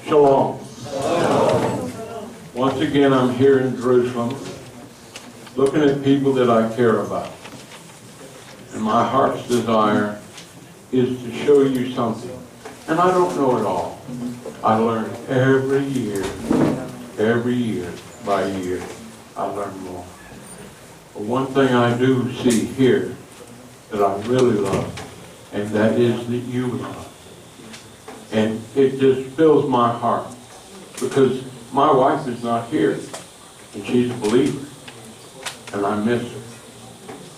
Shalom. Once again, I'm here in Jerusalem, looking at people that I care about. And my heart's desire is to show you something. And I don't know it all. I learn every year by year, I learn more. But one thing I do see here that I really love, and that is that you love. And it just fills my heart, because my wife is not here, and she's a believer, and I miss her.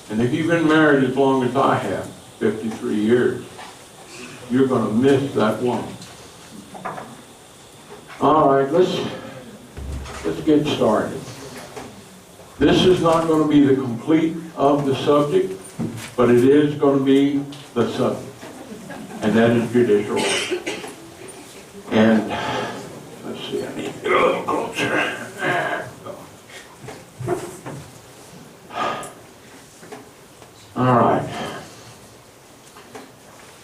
And if you've been married as long as I have, 53 years, you're going to miss that woman. All right, let's get started. This is not going to be the complete of the subject, but it is going to be the subject, and that is judicial. And let's see, I need to get a little closer. There we go. All right.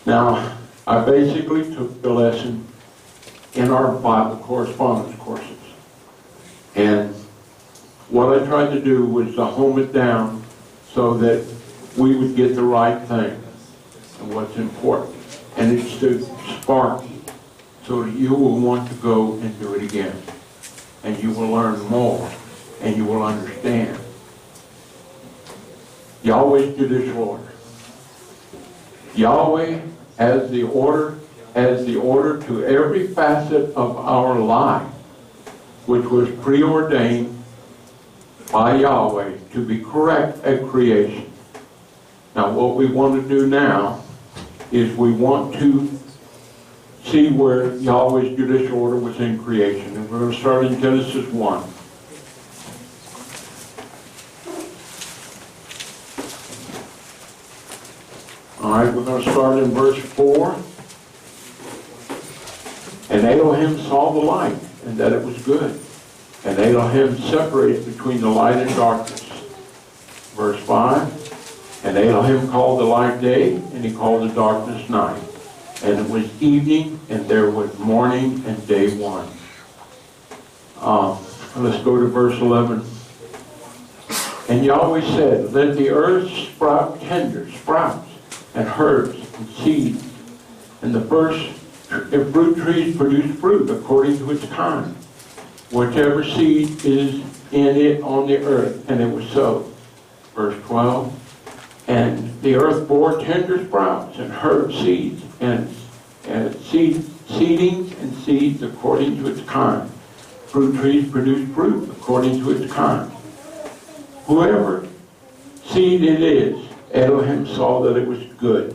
Now, I basically took the lesson in our Bible correspondence courses. And what I tried to do was to hone it down so that we would get the right thing and what's important. And it's to spark you so that you will want to go and do it again. And you will learn more and you will understand. Yahweh's judicial order. Yahweh as the order to every facet of our life, which was preordained by Yahweh to be correct at creation. Now what we want to do now is we want to see where Yahweh's judicial order was in creation. And we're going to start in Genesis 1. All right, we're going to start in verse 4. And Elohim saw the light, and that it was good. And Elohim separated between the light and darkness. Verse 5. And Elohim called the light day, and he called the darkness night. And it was evening, and there was morning, and day one. Let's go to verse 11. And Yahweh said, let the earth sprout tender sprouts, and herbs, and seeds, and the first fruit trees produce fruit according to its kind, whichever seed is in it on the earth. And it was so. Verse 12. And the earth bore tender sprouts, and herb seeds, and seedings and seeds according to its kind. Fruit trees produce fruit according to its kind. Whoever seed it is, Elohim saw that it was good.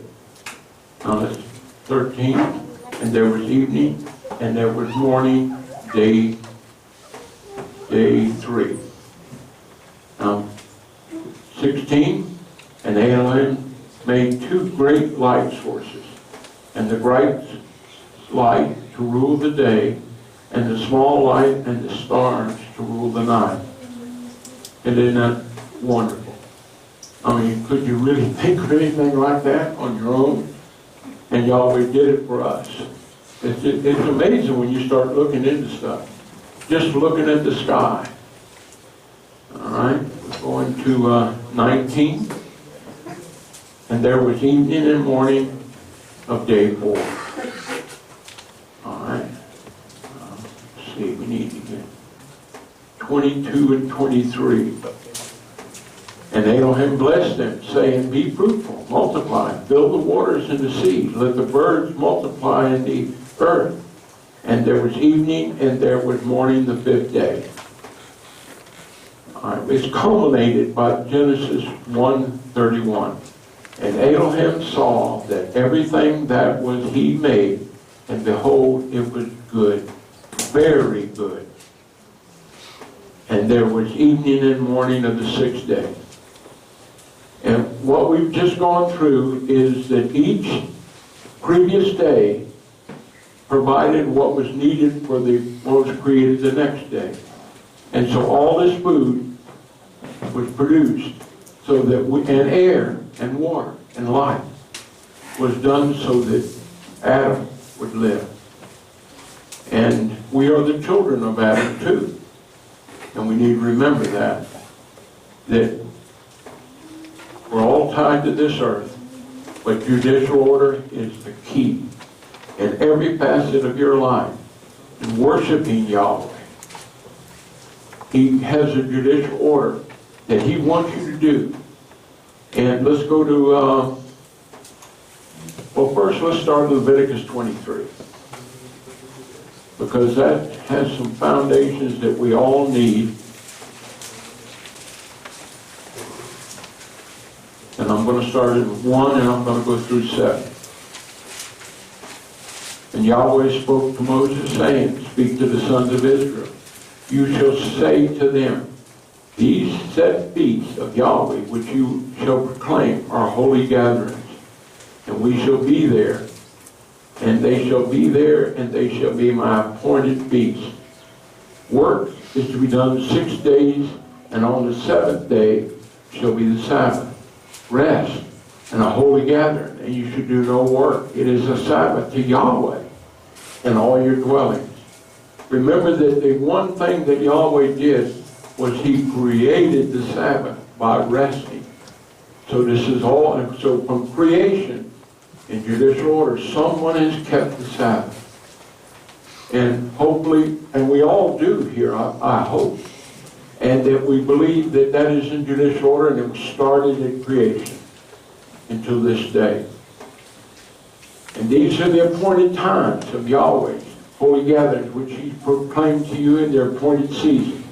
Now that's 13. And there was evening, and there was morning, day 3. 16. And Elohim made two great light sources, and the bright light to rule the day, and the small light and the stars to rule the night. And isn't that wonderful? I mean, could you really think of anything like that on your own? And Yahweh did it for us. It's amazing when you start looking into stuff. Just looking at the sky. All right, we're going to 19. And there was evening and morning of day 4. All right. Let's see, we need to get 22 and 23. And Elohim blessed them, saying, be fruitful, multiply, fill the waters and the sea, let the birds multiply in the earth. And there was evening, and there was morning the 5th day. All right, it's culminated by Genesis 1:31. And Elohim saw that everything that was he made, and behold, it was good, very good. And there was evening and morning of the 6th day. And what we've just gone through is that each previous day provided what was needed for what was created the next day. And so all this food was produced so that and air and water and light was done so that Adam would live. And we are the children of Adam too. And we need to remember that we're all tied to this earth, but judicial order is the key in every facet of your life. In worshiping Yahweh, He has a judicial order that He wants you to do. And let's go to, well, first let's start with Leviticus 23. Because that has some foundations that we all need. And I'm going to start at 1 and I'm going to go through 7. And Yahweh spoke to Moses, saying, speak to the sons of Israel. You shall say to them, these set feasts of Yahweh, which you shall proclaim, are holy gatherings. And we shall be there. And they shall be there, and they shall be my appointed feast. Work is to be done 6 days, and on the 7th day shall be the Sabbath. Rest and a holy gathering, and you should do no work. It is a Sabbath to Yahweh in all your dwellings. Remember that the one thing that Yahweh did was He created the Sabbath by resting. So this is all, and so from creation in judicial order, someone has kept the Sabbath. And hopefully, and we all do here, I hope, and that we believe that that is in judicial order, and it was started in creation until this day. And these are the appointed times of Yahweh's holy gatherings, which He proclaimed to you in their appointed season.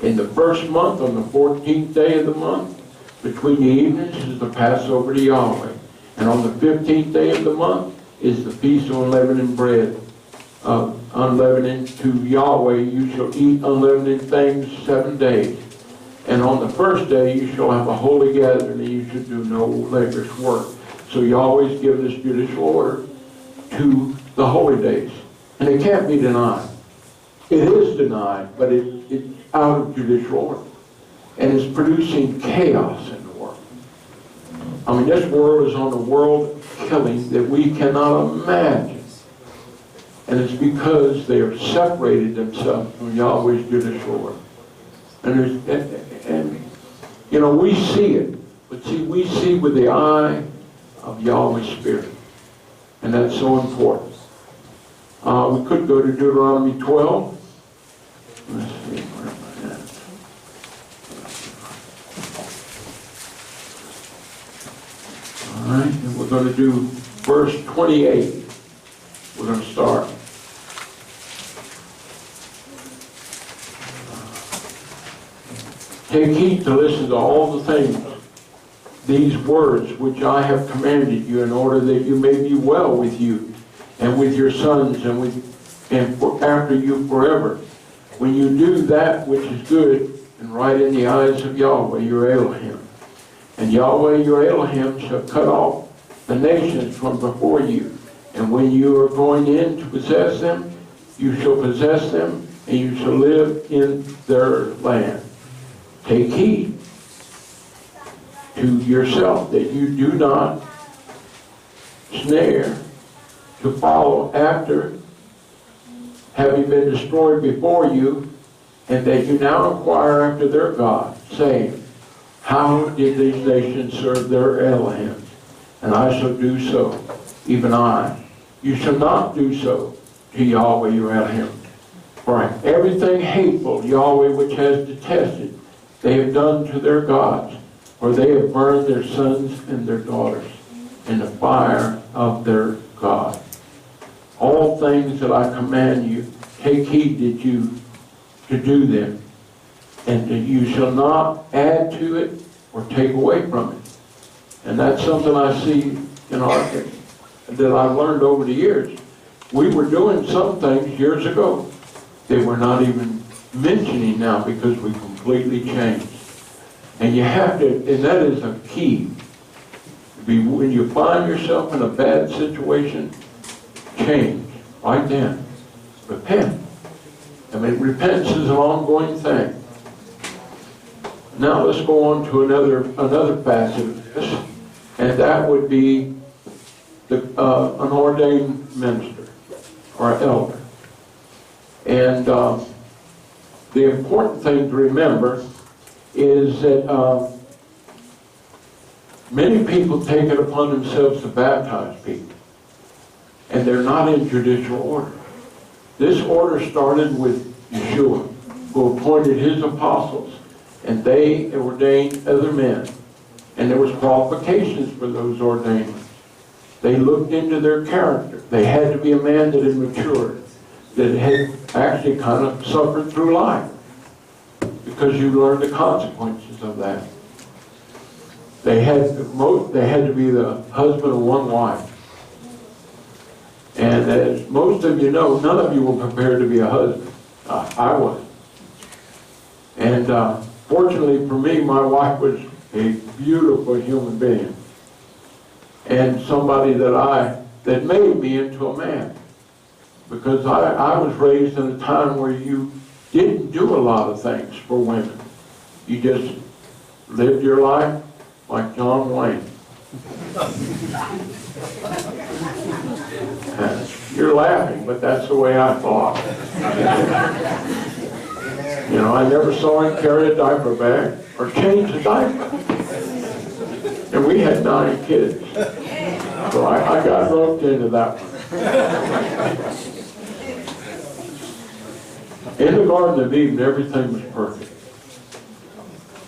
In the first month, on the 14th day of the month, between the evenings, is the Passover to Yahweh. And on the 15th day of the month is the Feast of Unleavened Bread. Unleavened to Yahweh, you shall eat unleavened things 7 days. And on the first day you shall have a holy gathering, and you should do no laborious work. So Yahweh's given us judicial order to the holy days. And it can't be denied. It is denied, but it's out of judicial order. And it's producing chaos in the world. I mean, this world is on a world killing that we cannot imagine. And it's because they have separated themselves from Yahweh's judicial order. And you know, we see it. But see, we see with the eye of Yahweh's Spirit. And that's so important. We could go to Deuteronomy 12. Let's see, where am I at? All right, and we're going to do verse 28. We're going to start. Take heed to listen to all the things, these words which I have commanded you, in order that you may be well with you, and with your sons, and after you forever. When you do that which is good and right in the eyes of Yahweh your Elohim. And Yahweh your Elohim shall cut off the nations from before you. And when you are going in to possess them, you shall possess them, and you shall live in their land. Take heed to yourself that you do not snare to follow after having been destroyed before you, and that you now inquire after their God, saying, how did these nations serve their Elohims? And I shall do so, even I. You shall not do so to Yahweh your Elohim. For everything hateful Yahweh which has detested, they have done to their gods, for they have burned their sons and their daughters in the fire of their God. All things that I command you, take heed that you to do them, and that you shall not add to it or take away from it. And that's something I see in our that I've learned over the years. We were doing some things years ago that we're not even mentioning now because we completely changed. And you have to, and that is a key. When you find yourself in a bad situation, change right then. Repent. I mean, repentance is an ongoing thing. Now let's go on to another facet of this, and that would be an ordained minister or elder. And the important thing to remember is that many people take it upon themselves to baptize people, and they're not in judicial order. This order started with Yeshua, who appointed his apostles, and they ordained other men. And there was qualifications for those ordainments. They looked into their character. They had to be a man that had matured, that had actually kind of suffered through life, because you learn the consequences of that. They had to be the husband of one wife. And as most of you know, none of you were prepared to be a husband. I was. And fortunately for me, my wife was a beautiful human being, and somebody that made me into a man. Because I was raised in a time where you didn't do a lot of things for women. You just lived your life like John Wayne. You're laughing, but that's the way I thought. You know, I never saw him carry a diaper bag or change a diaper. And we had 9 kids. So I got roped into that one. In the Garden of Eden, everything was perfect.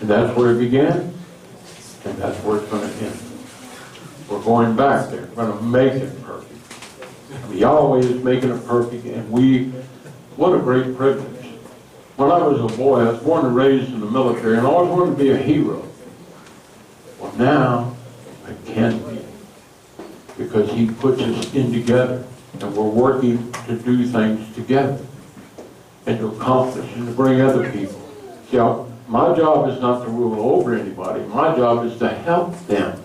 And that's where it began, and that's where it's going to end. We're going back there. We're going to make it perfect. Yahweh is making it perfect, and what a great privilege. When I was a boy, I was born and raised in the military, and I always wanted to be a hero. Well, now I can be, because he puts us in together, and we're working to do things together, and to accomplish, and to bring other people. See, my job is not to rule over anybody. My job is to help them.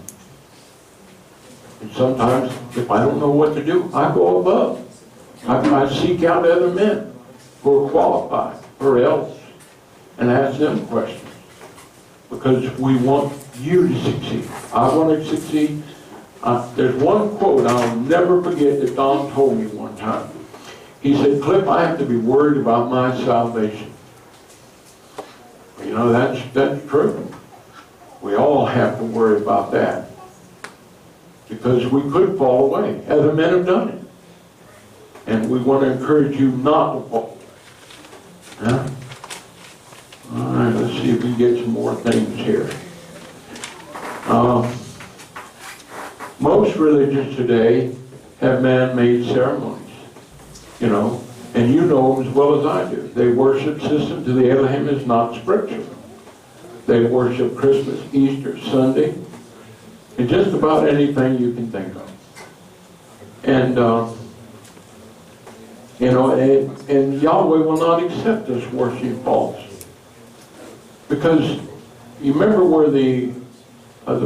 And sometimes, if I don't know what to do, I go above. I seek out other men who are qualified, or else, and ask them questions. Because we want you to succeed. I want to succeed. There's one quote I'll never forget that Don told me one time. He said, "Cliff, I have to be worried about my salvation." You know, that's true. We all have to worry about that. Because we could fall away. Other men have done it. And we want to encourage you not to fall. Yeah? All right, let's see if we can get some more things here. Most religions today have man-made ceremonies. You know, and you know them as well as I do. Their worship system to the Elohim is not scriptural. They worship Christmas, Easter, Sunday, and just about anything you can think of. And, you know, and Yahweh will not accept us worshiping false. Because you remember where the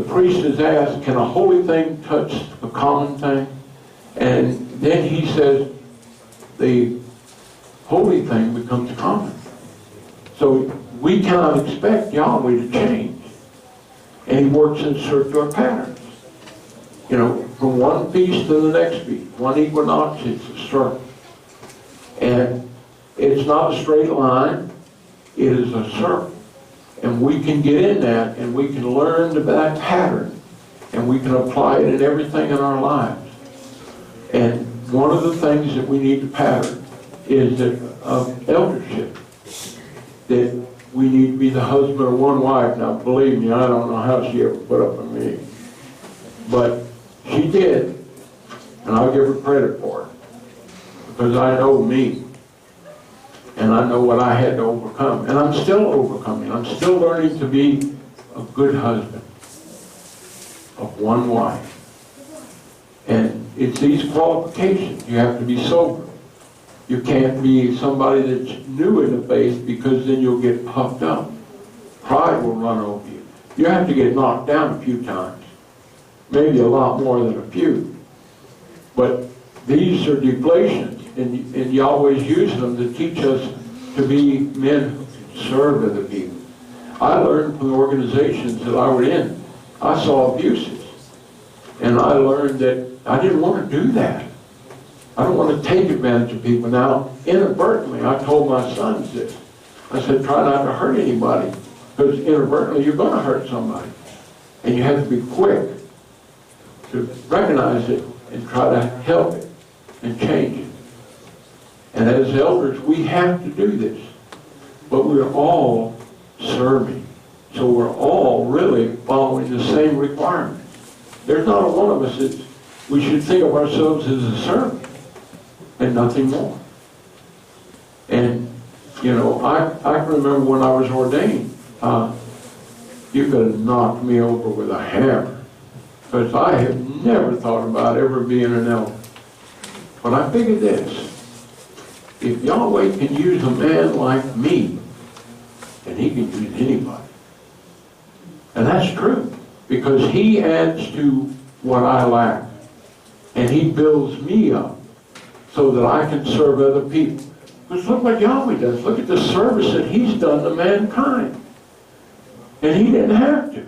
priest is asked, can a holy thing touch a common thing? And then he says, the holy thing becomes common. So we cannot expect Yahweh to change. And he works in circular patterns. You know, from one feast to the next feast. One equinox, it's a circle. And it's not a straight line. It is a circle. And we can get in that, and we can learn that pattern. And we can apply it in everything in our lives. And one of the things that we need to pattern is that of eldership. That we need to be the husband of one wife. Now, believe me, I don't know how she ever put up with me. But she did. And I'll give her credit for it. Because I know me. And I know what I had to overcome. And I'm still overcoming. I'm still learning to be a good husband of one wife. And it's these qualifications. You have to be sober. You can't be somebody that's new in the faith, because then you'll get puffed up. Pride will run over you. You have to get knocked down a few times. Maybe a lot more than a few. But these are deflations, and Yahweh's using them to teach us to be men who serve other people. I learned from the organizations that I was in, I saw abuses. And I learned that I didn't want to do that. I don't want to take advantage of people. Now, inadvertently, I told my sons this. I said, try not to hurt anybody, because inadvertently you're going to hurt somebody. And you have to be quick to recognize it and try to help it and change it. And as elders, we have to do this. But we're all serving. So we're all really following the same requirements. There's not a one of us that we should think of ourselves as a servant and nothing more. And, you know, I can remember when I was ordained, you could have knocked me over with a hammer, because I had never thought about ever being an elder. But I figured this: if Yahweh can use a man like me, then he can use anybody. And that's true, because he adds to what I lack. And he builds me up so that I can serve other people. Because look what Yahweh does. Look at the service that he's done to mankind. And he didn't have to.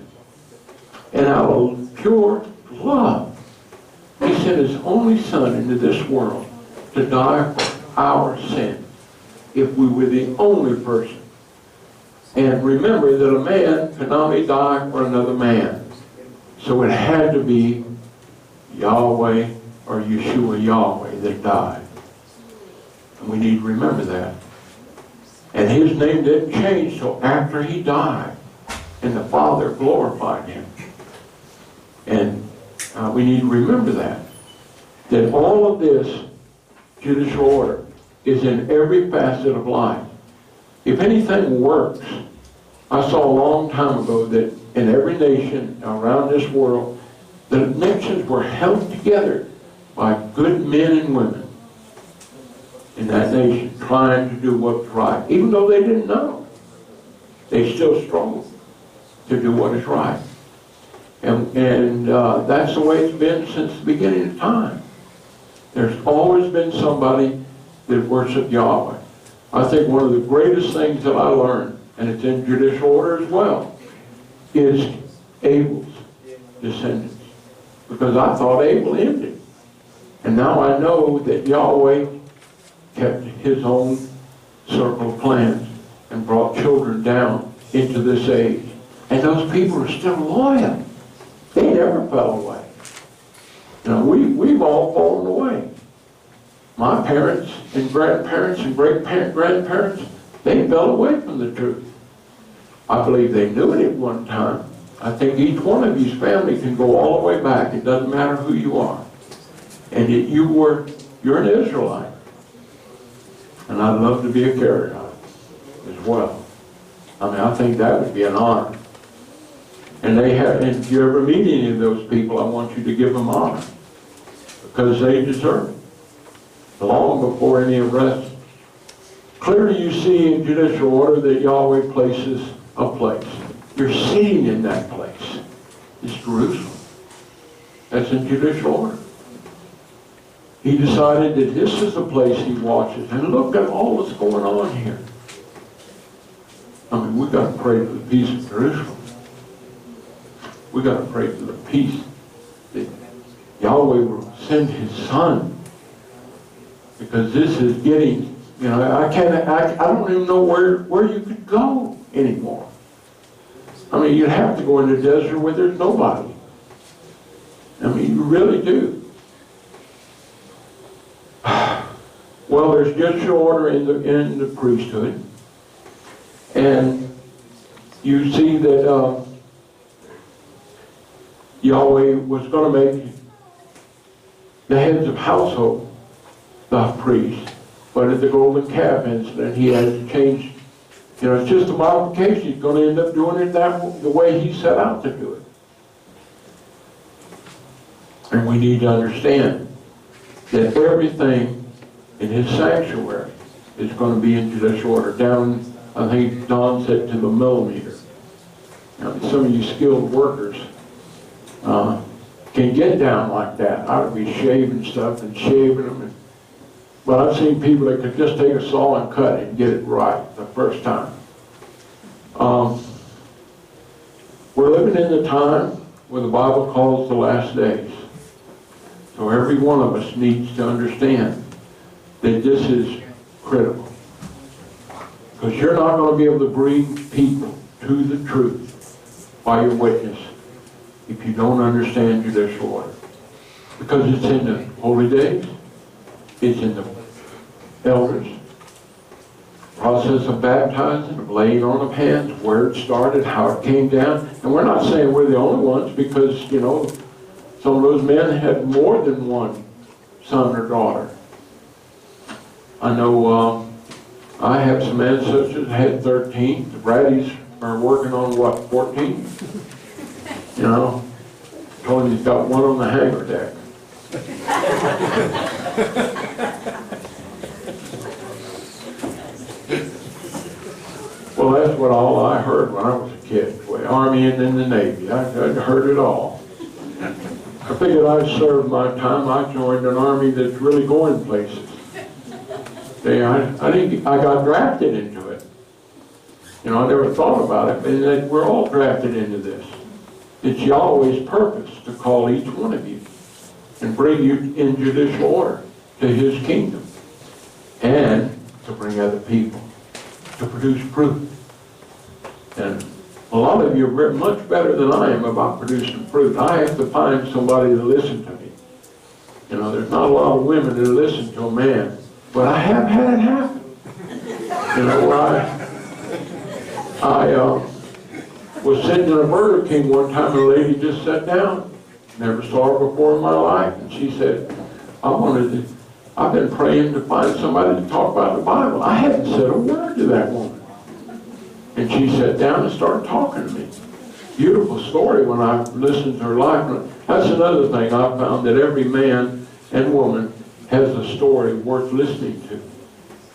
And out of pure love, he sent his only son into this world to die for our sin, if we were the only person. And remember that a man can only die for another man. So it had to be Yahweh or Yeshua Yahweh that died. And we need to remember that. And his name didn't change till after he died. And the Father glorified him. And we need to remember that. That all of this judicial order is in every facet of life. If anything works, I saw a long time ago that in every nation around this world, the nations were held together by good men and women in that nation trying to do what's right. Even though they didn't know, they still struggled to do what is right. And that's the way it's been since the beginning of time. There's always been somebody that worshiped Yahweh. I think one of the greatest things that I learned, and it's in judicial order as well, is Abel's descendants. Because I thought Abel ended. And now I know that Yahweh kept his own circle of plans and brought children down into this age. And those people are still loyal. They never fell away. You know, we've all fallen away. My parents and grandparents and great-grandparents, they fell away from the truth. I believe they knew it at one time. I think each one of you's family can go all the way back. It doesn't matter who you are. And that you're an Israelite. And I'd love to be a Canaanite as well. I mean, I think that would be an honor. And if you ever meet any of those people, I want you to give them honor. Because they deserve it. Long before any arrest. Clearly you see in judicial order that Yahweh places a place. You're sitting in that place. It's Jerusalem. That's in judicial order. He decided that this is the place he watches. And look at all that's going on here. I mean, we've got to pray for the peace of Jerusalem. We've got to pray for the peace that Yahweh will send his son. Because this is getting, you know, I don't even know where you could go anymore. I mean, you'd have to go in the desert where there's nobody. I mean, you really do. Well, there's judicial order in the priesthood. And you see that Yahweh was going to make the heads of household the priest. But at the golden calf incident, he had to change. You know, it's just a modification. He's going to end up doing it the way he set out to do it. And we need to understand that everything in his sanctuary is going to be in judicial order. Down, I think Don said, to the millimeter. Now, some of you skilled workers can get down like that. I would be shaving stuff and shaving them. But I've seen people that could just take a saw and cut it and get it right the first time. We're living in the time where the Bible calls the last days. So every one of us needs to understand that this is critical. Because you're not going to be able to bring people to the truth by your witness if you don't understand judicial order. Because it's in the holy days, it's in the elders, process of baptizing, of laying on of hands, where it started, how it came down. And we're not saying we're the only ones, because, you know, some of those men had more than one son or daughter. I know I have some ancestors that had 13. The Braddies are working on, what, 14? You know, Tony's got one on the hangar deck. Well, that's what all I heard when I was a kid. The Army and then the Navy. I'd heard it all. I figured I'd served my time. I joined an Army that's really going places. I got drafted into it. You know, I never thought about it, but we're all drafted into this. It's Yahweh's purpose to call each one of you and bring you in judicial order to His kingdom, and to bring other people, to produce fruit. And a lot of you are much better than I am about producing fruit. I have to find somebody to listen to me. You know, there's not a lot of women that listen to a man, but I have had it happen. You know, I was sitting in a Burger King one time, and a lady just sat down. Never saw her before in my life. And she said, I've been praying to find somebody to talk about the Bible. I hadn't said a word to that woman. And she sat down and started talking to me. Beautiful story when I listened to her life. That's another thing I found, that every man and woman has a story worth listening to.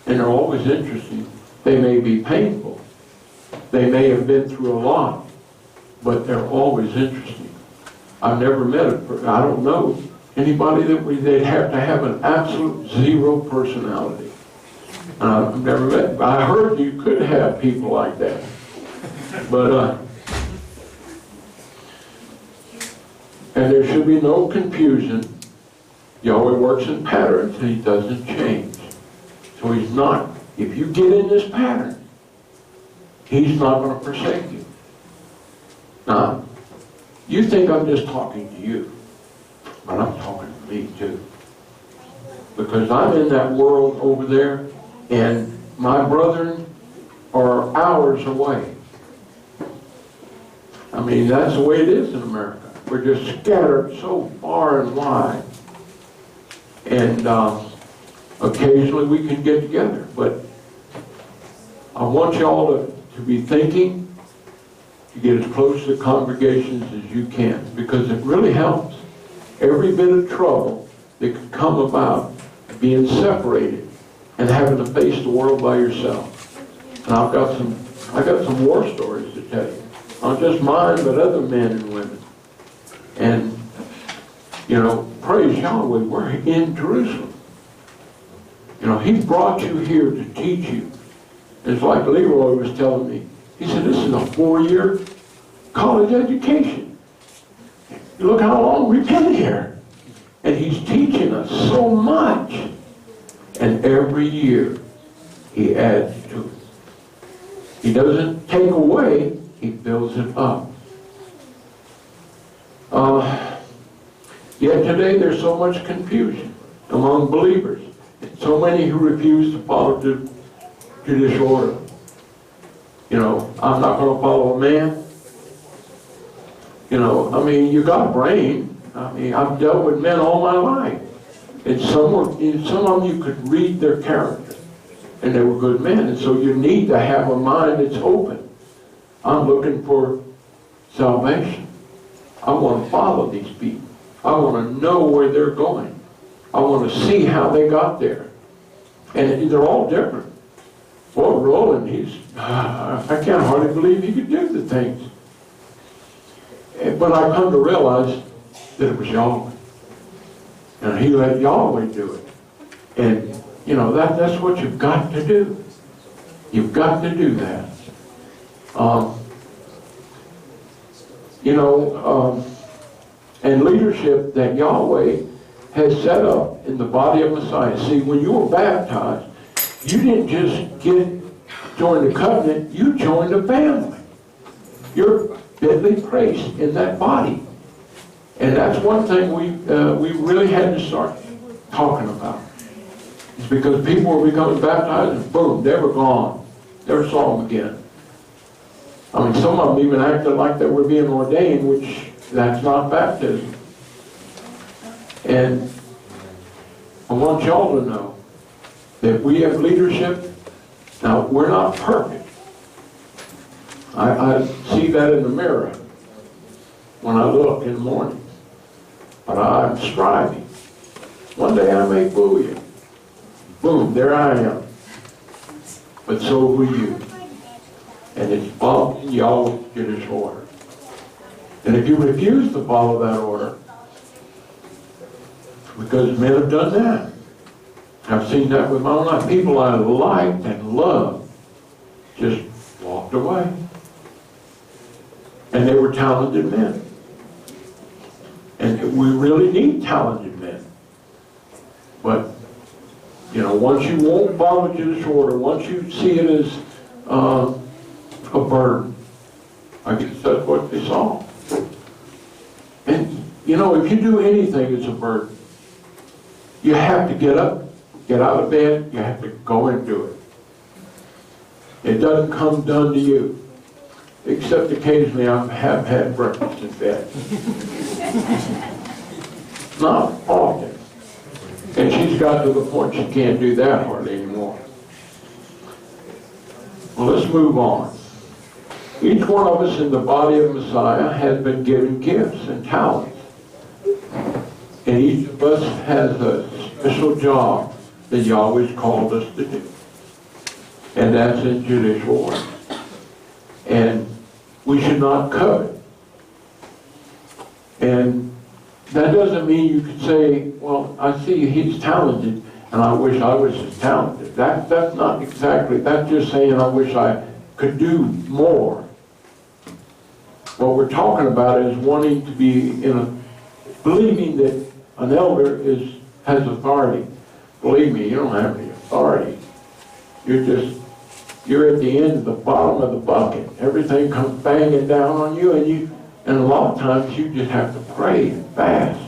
And they're always interesting. They may be painful. They may have been through a lot, but they're always interesting. I've never met I don't know anybody they'd have to have an absolute zero personality. I've never met. I heard you could have people like that. But, and there should be no confusion. Yahweh works in patterns and He doesn't change. So He's not, if you get in this pattern, He's not going to forsake you. Now, you think I'm just talking to you, but I'm talking to me too. Because I'm in that world over there, and my brethren are hours away. I mean, that's the way it is in America. We're just scattered so far and wide. And occasionally we can get together. But I want y'all to be thinking, to get as close to the congregations as you can, because it really helps. Every bit of trouble that could come about being separated and having to face the world by yourself. And I've got some war stories to tell you. Not just mine, but other men and women. And, you know, praise Yahweh, we're in Jerusalem. You know, He brought you here to teach you. It's like Leroy was telling me. He said, this is a 4-year college education. Look how long we've been here. And He's teaching us so much. And every year, He adds to it. He doesn't take away, He builds it up. Yet today there's so much confusion among believers. So many who refuse to follow the judicial order. You know, I'm not going to follow a man. You know, I mean, you got a brain. I mean, I've dealt with men all my life. And some of them you could read their character. And they were good men. And so you need to have a mind that's open. I'm looking for salvation. I want to follow these people. I want to know where they're going. I want to see how they got there. And they're all different. Well, Roland, I can't hardly believe he could do the things. But I come to realize that it was Yahweh. And He let Yahweh do it. And, you know, that's what you've got to do. You've got to do that. And leadership that Yahweh has set up in the body of Messiah. See, when you were baptized, you didn't just join the covenant, you joined the family. You're fitly placed in that body. And that's one thing we really had to start talking about. It's because people were becoming baptized and boom, they were gone. Never saw them again. I mean, some of them even acted like they were being ordained, which that's not baptism. And I want y'all to know that we have leadership. Now, we're not perfect. I see that in the mirror when I look in the morning. But I'm striving. One day I may fool you. Boom, there I am. But so will you. And it's following Yahweh's judicial order. And if you refuse to follow that order, because men have done that. I've seen that with my own life. People I liked and loved just walked away. And they were talented men. And we really need talented men. But, you know, once you won't follow judicial order, once you see it as a burden, I guess that's what they saw. And, you know, if you do anything that's a burden, you have to get up, get out of bed, you have to go and do it. It doesn't come done to you. Except occasionally I have had breakfast in bed. Not often. And she's got to the point she can't do that hardly anymore. Well, let's move on. Each one of us in the body of Messiah has been given gifts and talents. And each of us has a special job that Yahweh's called us to do. And that's in judicial order. And we should not covet. And that doesn't mean you could say, well, I see he's talented, and I wish I was as talented. That's not exactly, that's just saying I wish I could do more. What we're talking about is wanting to be believing that an elder has authority. Believe me, you don't have any authority. You're at the end of the bottom of the bucket. Everything comes banging down on you, and a lot of times you just have to pray and fast.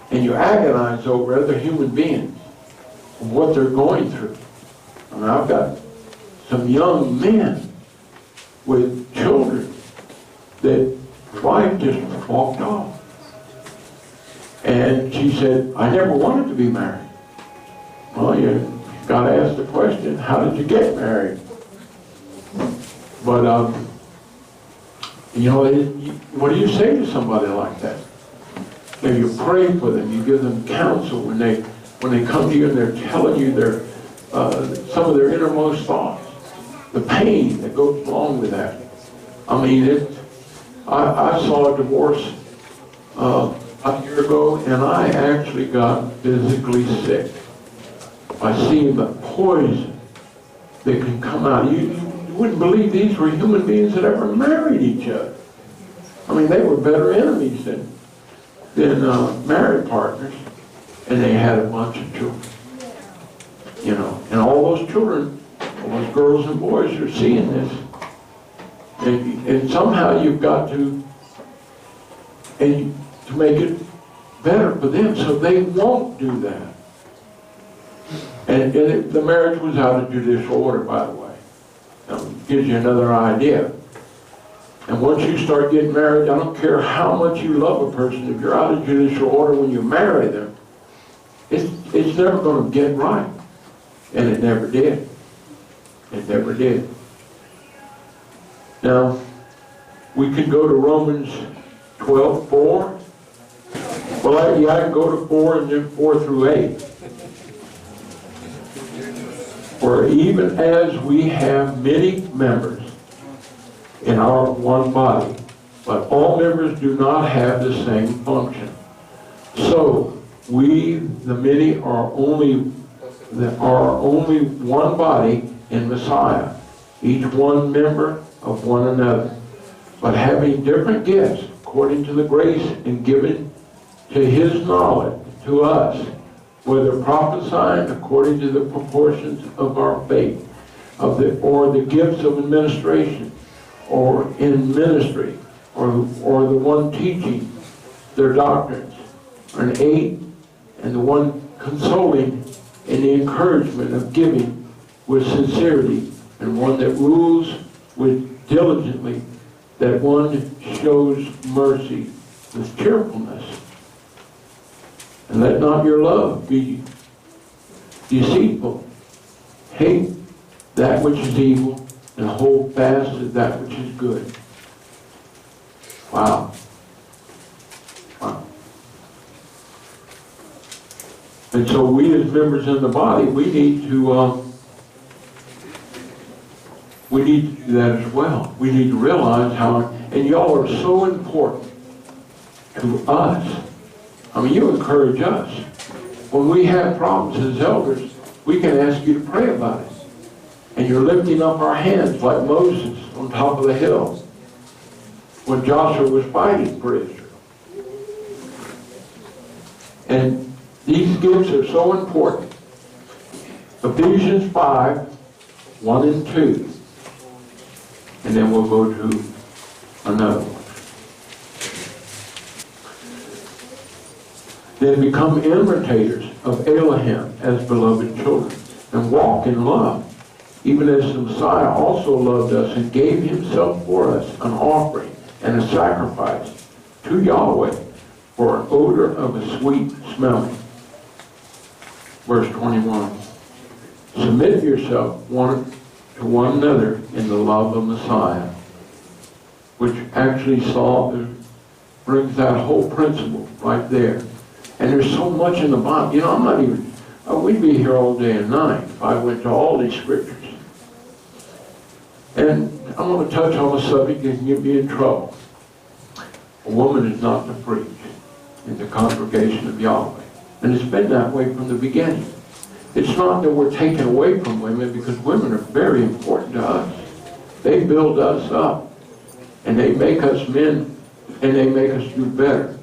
And you agonize over other human beings and what they're going through. I mean, I've got some young men with children that wife just walked off. And she said, I never wanted to be married. Well, you got to ask the question, how did you get married? But, you know, what do you say to somebody like that? You pray for them, you give them counsel when they come to you and they're telling you some of their innermost thoughts, the pain that goes along with that. I mean, I saw a divorce a year ago, and I actually got physically sick by seeing the poison that can come out. You wouldn't believe these were human beings that ever married each other. I mean, they were better enemies than married partners, and they had a bunch of children. You know, and all those children, all those girls and boys are seeing this. And somehow you've got to make it better for them so they won't do that. And the marriage was out of judicial order, by the way. That gives you another idea. And once you start getting married, I don't care how much you love a person, if you're out of judicial order when you marry them, it's never going to get right. And it never did. It never did. Now, we could go to Romans 12:4. Well, I can go to 4 and then 4 through 8. For even as we have many members in our one body, but all members do not have the same function. So we, the many, are only one body in Messiah, each one member of one another, but having different gifts according to the grace and given to his knowledge, to us, whether prophesying according to the proportions of our faith, or the gifts of administration, or in ministry, or the one teaching their doctrines, or an aid, and the one consoling in the encouragement of giving with sincerity, and one that rules with diligently, that one shows mercy with cheerfulness. And let not your love be deceitful. Hate that which is evil, and hold fast to that which is good. Wow. Wow. And so we as members in the body, we need to do that as well. We need to realize how, and y'all are so important to us. I mean, you encourage us. When we have problems as elders, we can ask you to pray about it. And you're lifting up our hands like Moses on top of the hill when Joshua was fighting for Israel. And these gifts are so important. Ephesians 5, 1 and 2. And then we'll go to another one. Then become imitators of Elohim as beloved children, and walk in love, even as the Messiah also loved us and gave himself for us, an offering and a sacrifice to Yahweh for an odor of a sweet smelling. Verse 21. Submit yourself one to one another in the love of Messiah, which actually brings that whole principle right there. And there's so much in the Bible. You know, I'm not even, we'd be here all day and night if I went to all these scriptures. And I'm going to touch on a subject that can get me in trouble. A woman is not to preach in the congregation of Yahweh. And it's been that way from the beginning. It's not that we're taken away from women, because women are very important to us. They build us up. And they make us men, and they make us do better.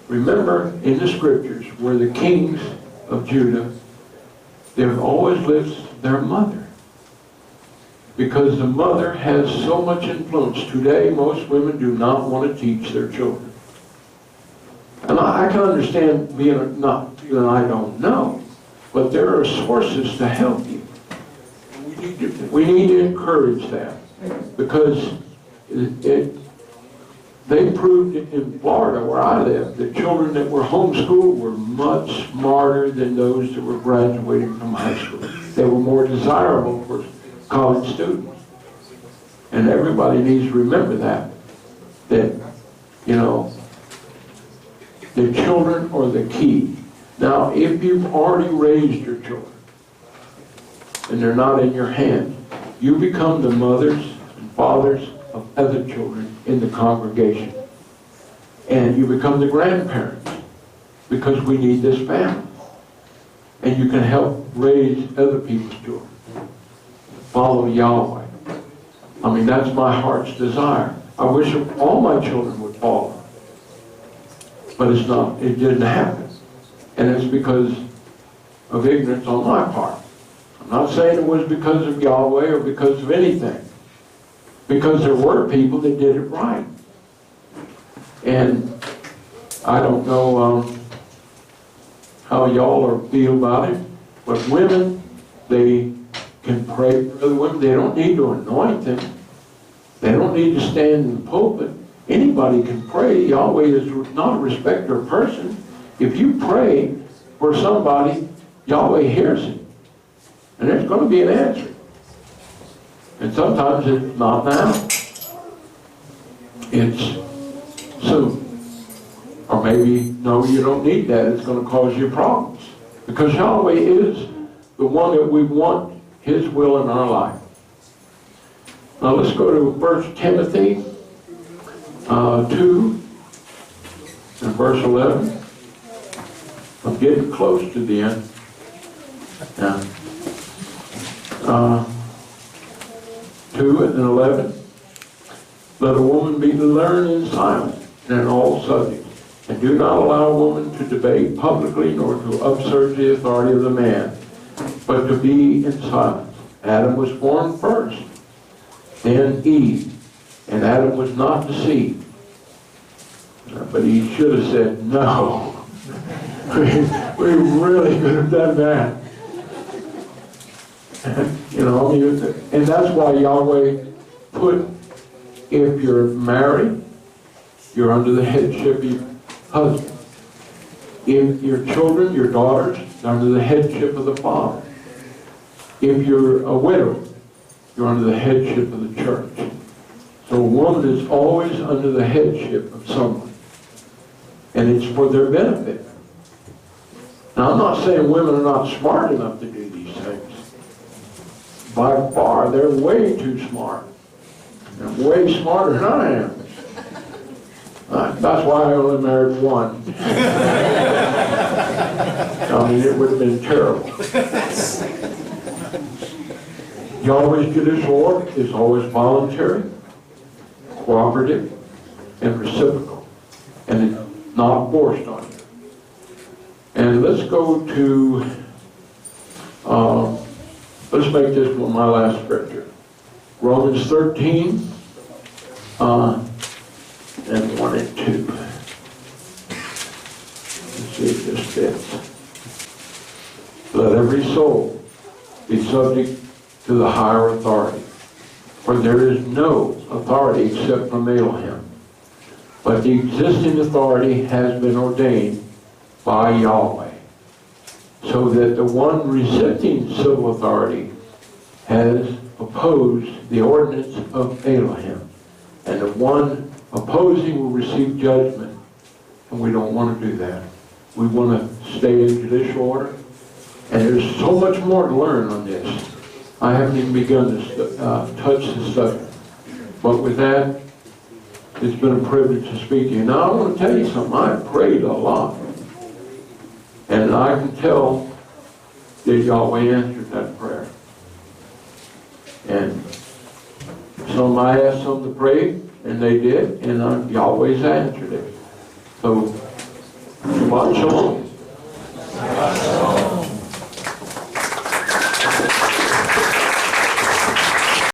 Remember in the scriptures where the kings of Judah, they've always lived their mother. Because the mother has so much influence. Today, most women do not want to teach their children. And I can understand being not feeling I don't know. But there are sources to help you. We need to encourage that. Because they proved in Florida, where I live, the children that were homeschooled were much smarter than those that were graduating from high school. They were more desirable for college students. And everybody needs to remember that, you know, the children are the key. Now, if you've already raised your children, and they're not in your hands, you become the mothers and fathers of other children in the congregation. And you become the grandparents, because we need this family. And you can help raise other people's children. Follow Yahweh. I mean, that's my heart's desire. I wish all my children would follow. But it's not, it didn't happen. And it's because of ignorance on my part. I'm not saying it was because of Yahweh or because of anything. Because there were people that did it right. And I don't know how y'all feel about it, but women, they can pray for other women. They don't need to anoint them. They don't need to stand in the pulpit. Anybody can pray. Yahweh is not a respecter of person. If you pray for somebody, Yahweh hears it. And there's going to be an answer. And sometimes it's not now. It's soon. Or maybe, no, you don't need that. It's going to cause you problems. Because Yahweh is the one that we want His will in our life. Now let's go to 1 Timothy 2 and verse 11. I'm getting close to the end. Now, 2 and 11. Let a woman be learned in silence and in all subjects. And do not allow a woman to debate publicly, nor to upsurge the authority of the man, but to be in silence. Adam was formed first, then Eve, and Adam was not deceived. But he should have said, no. we really could have done that. You know, and that's why Yahweh put, if you're married, you're under the headship of your husband. If your children, your daughters, are under the headship of the father. If you're a widow, you're under the headship of the church. So a woman is always under the headship of someone. And it's for their benefit. Now, I'm not saying women are not smart enough to do these things. By far, they're way too smart. They're way smarter than I am. That's why I only married one. I mean, it would have been terrible. Yahweh's judicial order is always voluntary, cooperative, and reciprocal. And it's not forced on you. And let's go to, let's make this one my last scripture. Romans 13, and 1 and 2. Let's see if this fits. Let every soul be subject to the higher authority, for there is no authority except from Elohim. But the existing authority has been ordained by Yahweh, so that the one resisting civil authority has opposed the ordinance of Elohim, and the one opposing will receive judgment, and we don't want to do that. We want to stay in judicial order, and there's so much more to learn on this. I haven't even begun to touch this subject, but with that, it's been a privilege to speak to you. Now, I want to tell you something. I prayed a lot. And I can tell that Yahweh answered that prayer. And some I asked some to pray, and they did, and Yahweh's answered it. So, Shabbat Shalom.